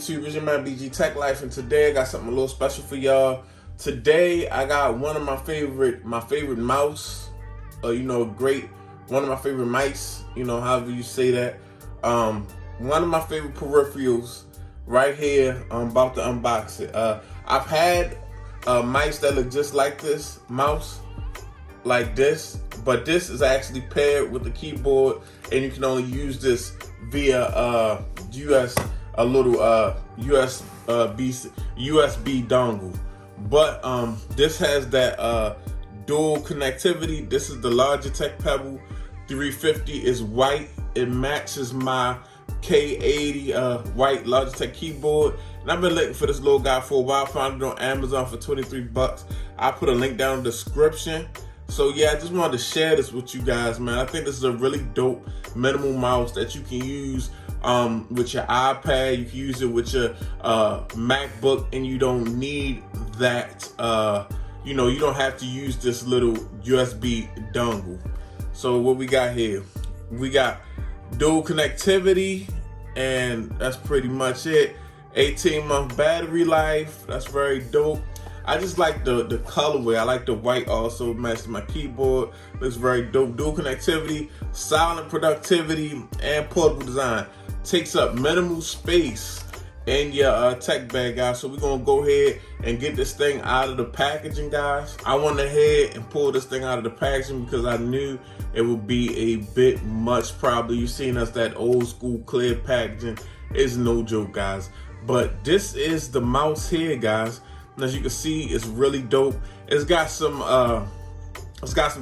YouTube? It's your man BG Tech Life, and today I got something a little special for y'all. Today I got one of my favorite mouse, one of my favorite mice, however you say that. One of my favorite peripherals right here. I'm about to unbox it. I've had mice that look just like this mouse, like this, but this is actually paired with the keyboard, and you can only use this via USB dongle. But this has that dual connectivity. This is the Logitech M350. It's white. It matches my K80 white Logitech keyboard, and I've been looking for this little guy for a while. Found it on Amazon for 23 bucks. I'll put a link down in the description. So yeah, I just wanted to share this with you guys, man. I think this is a really dope minimal mouse that you can use with your iPad. You can use it with your MacBook, and you don't need that. You don't have to use this little USB dongle. So what we got here? We got dual connectivity, and that's pretty much it. 18-month battery life. That's very dope. I just like the colorway. I like the white also matches my keyboard. Looks very dope. Dual connectivity, silent productivity, and portable design. Takes up minimal space in your tech bag, guys. So we're gonna go ahead and get this thing out of the packaging, guys. I went ahead and pulled this thing out of the packaging because I knew it would be a bit much. Probably you've seen us that old school clear packaging. It's no joke, guys. But this is the mouse here, guys. As you can see, it's really dope. It's got some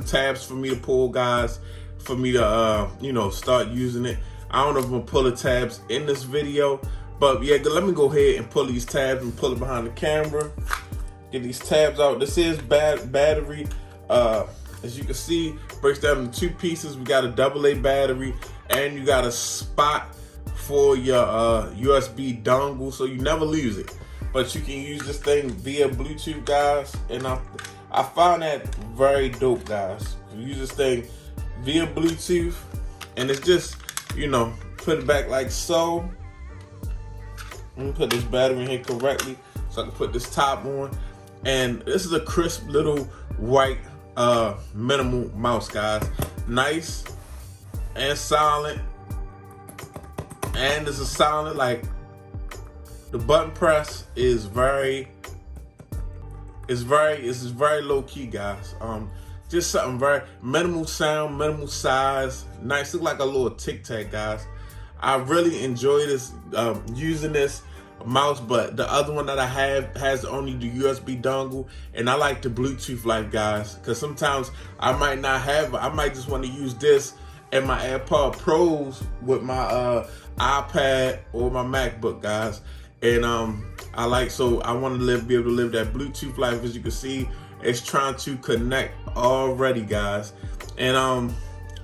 tabs for me to pull, guys, for me to start using it. I don't know if I'm gonna pull the tabs in this video, but yeah, let me go ahead and pull these tabs and pull it behind the camera. Get these tabs out. This is battery. As you can see, breaks down into two pieces. We got a AA battery, and you got a spot for your USB dongle, so you never lose it. But you can use this thing via Bluetooth, guys, and I found that very dope, guys. You use this thing via Bluetooth, and it's just, put it back like so. Let me put this battery in here correctly so I can put this top on. And this is a crisp little white minimal mouse, guys. Nice and silent. And this is silent, like, the button press is very low key, guys. Just something very minimal sound, minimal size, nice. Look like a little Tic Tac, guys. I really enjoy this using this mouse, but the other one that I have has only the USB dongle, and I like the Bluetooth life, guys, because sometimes I might just want to use this and my AirPod Pros with my iPad or my MacBook, guys. And I want to be able to live that Bluetooth life. As you can see, it's trying to connect already, guys. And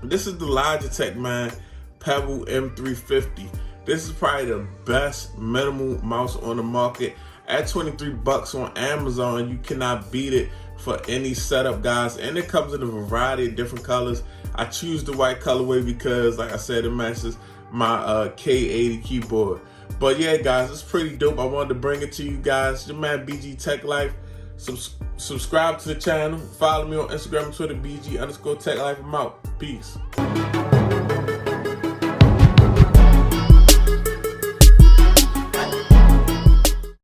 this is the Logitech, man, Pebble M350. This is probably the best minimal mouse on the market. At 23 bucks on Amazon, you cannot beat it for any setup, guys. And it comes in a variety of different colors. I choose the white colorway because, like I said, it matches my K80 keyboard. But yeah, guys, it's pretty dope. I wanted to bring it to you guys. Your man BG Tech Life. Subscribe to the channel. Follow me on Instagram and Twitter, BG_Tech Life. I'm out. Peace.